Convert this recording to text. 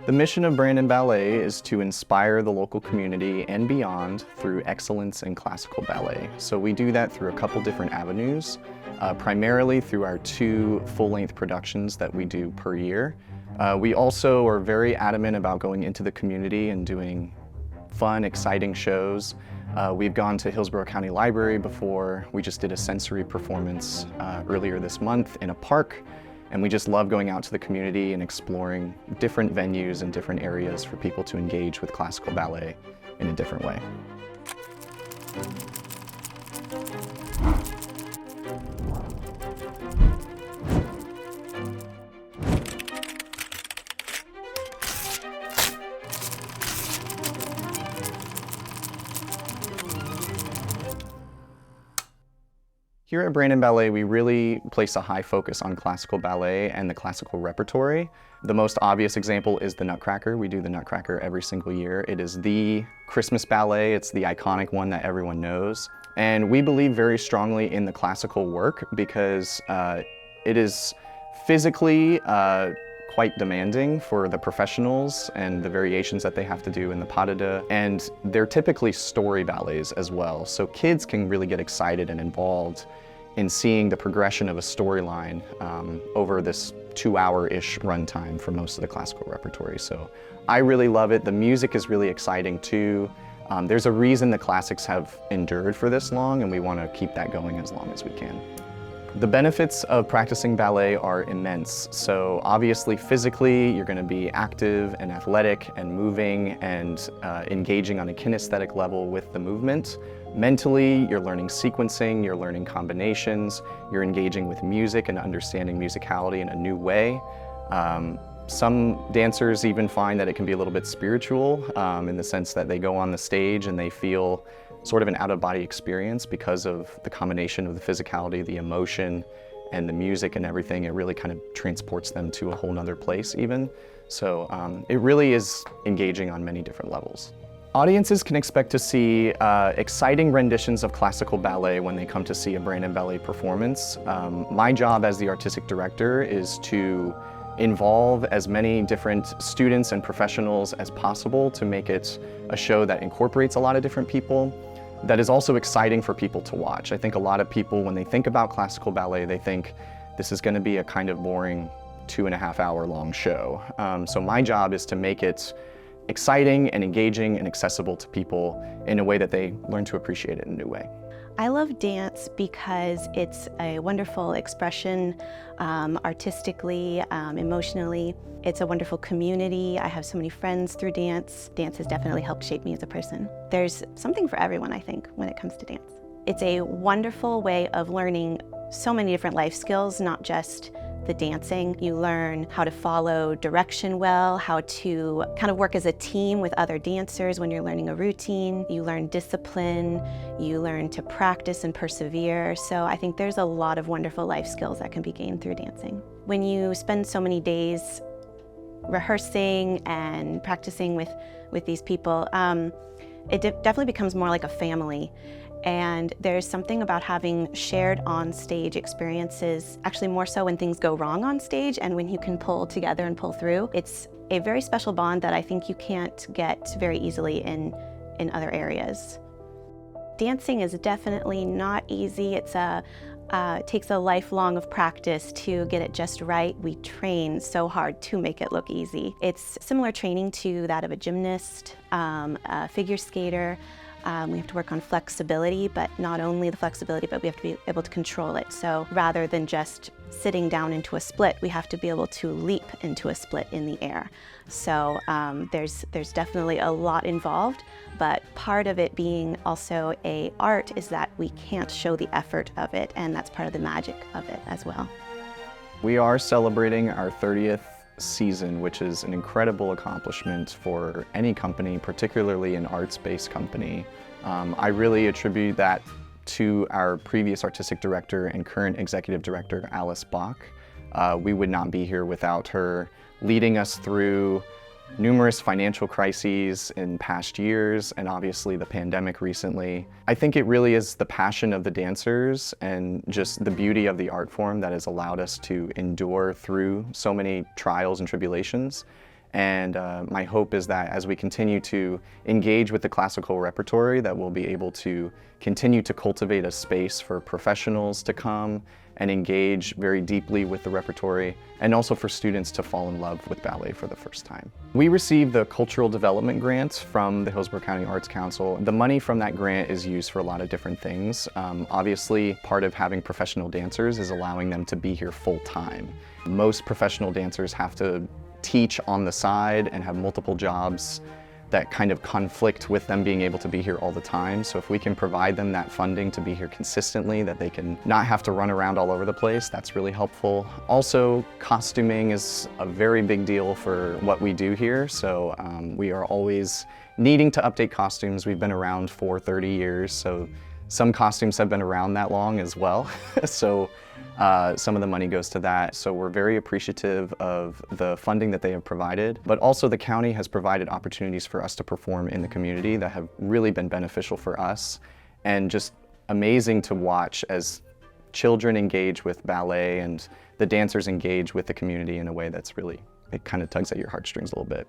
The mission of Brandon Ballet is to inspire the local community and beyond through excellence in classical ballet. So we do that through a couple different avenues, primarily through our 2 full-length productions that we do per year. We also are very adamant about going into the community and doing fun, exciting shows. We've gone to Hillsborough County Library before. We just did a sensory performance earlier this month in a park. And we just love going out to the community and exploring different venues and different areas for people to engage with classical ballet in a different way. Here at Brandon Ballet, we really place a high focus on classical ballet and the classical repertory. The most obvious example is the Nutcracker. We do the Nutcracker every single year. It is the Christmas ballet. It's the iconic one that everyone knows. And we believe very strongly in the classical work because it is physically quite demanding for the professionals and the variations that they have to do in the pas de deux. And they're typically story ballets as well. So kids can really get excited and involved in seeing the progression of a storyline over this 2-hour-ish runtime for most of the classical repertory. So I really love it. The music is really exciting too. There's a reason the classics have endured for this long, and we want to keep that going as long as we can. The benefits of practicing ballet are immense. So obviously physically, you're going to be active and athletic and moving and engaging on a kinesthetic level with the movement. Mentally, you're learning sequencing, you're learning combinations, you're engaging with music and understanding musicality in a new way. Some dancers even find that it can be a little bit spiritual in the sense that they go on the stage and they feel sort of an out-of-body experience because of the combination of the physicality, the emotion, and the music and everything. It really kind of transports them to a whole nother place even. So it really is engaging on many different levels. Audiences can expect to see exciting renditions of classical ballet when they come to see a Brandon Ballet performance. My job as the artistic director is to involve as many different students and professionals as possible to make it a show that incorporates a lot of different people, that is also exciting for people to watch. I think a lot of people, when they think about classical ballet, they think this is going to be a kind of boring 2.5-hour long show. So my job is to make it exciting and engaging and accessible to people in a way that they learn to appreciate it in a new way. I love dance because it's a wonderful expression artistically, emotionally. It's a wonderful community. I have so many friends through dance. Dance has definitely helped shape me as a person. There's something for everyone, I think, when it comes to dance. It's a wonderful way of learning so many different life skills, not just the dancing. You learn how to follow direction well, how to kind of work as a team with other dancers when you're learning a routine. You learn discipline, you learn to practice and persevere. So I think there's a lot of wonderful life skills that can be gained through dancing. When you spend so many days rehearsing and practicing with these people, it definitely becomes more like a family. And there's something about having shared on-stage experiences, actually more so when things go wrong on stage and when you can pull together and pull through. It's a very special bond that I think you can't get very easily in other areas. Dancing is definitely not easy. It takes a lifelong of practice to get it just right. We train so hard to make it look easy. It's similar training to that of a gymnast, a figure skater. We have to work on flexibility, but not only the flexibility, but we have to be able to control it. So rather than just sitting down into a split, we have to be able to leap into a split in the air. So there's definitely a lot involved, but part of it being also an art is that we can't show the effort of it, and that's part of the magic of it as well. We are celebrating our 30th season, which is an incredible accomplishment for any company, particularly an arts-based company. I really attribute that to our previous artistic director and current executive director, Alice Bach. We would not be here without her leading us through numerous financial crises in past years, and obviously the pandemic recently. I think it really is the passion of the dancers and just the beauty of the art form that has allowed us to endure through so many trials and tribulations. And my hope is that as we continue to engage with the classical repertory, that we'll be able to continue to cultivate a space for professionals to come and engage very deeply with the repertory, and also for students to fall in love with ballet for the first time. We received the Cultural Development Grant from the Hillsborough County Arts Council. The money from that grant is used for a lot of different things. Obviously, part of having professional dancers is allowing them to be here full time. Most professional dancers have to teach on the side and have multiple jobs that kind of conflict with them being able to be here all the time. So if we can provide them that funding to be here consistently, that they can not have to run around all over the place, that's really helpful. Also, costuming is a very big deal for what we do here. So we are always needing to update costumes. We've been around for 30 years, so some costumes have been around that long as well. So some of the money goes to that. So we're very appreciative of the funding that they have provided, but also the county has provided opportunities for us to perform in the community that have really been beneficial for us, and just amazing to watch as children engage with ballet and the dancers engage with the community in a way that's really, it kind of tugs at your heartstrings a little bit.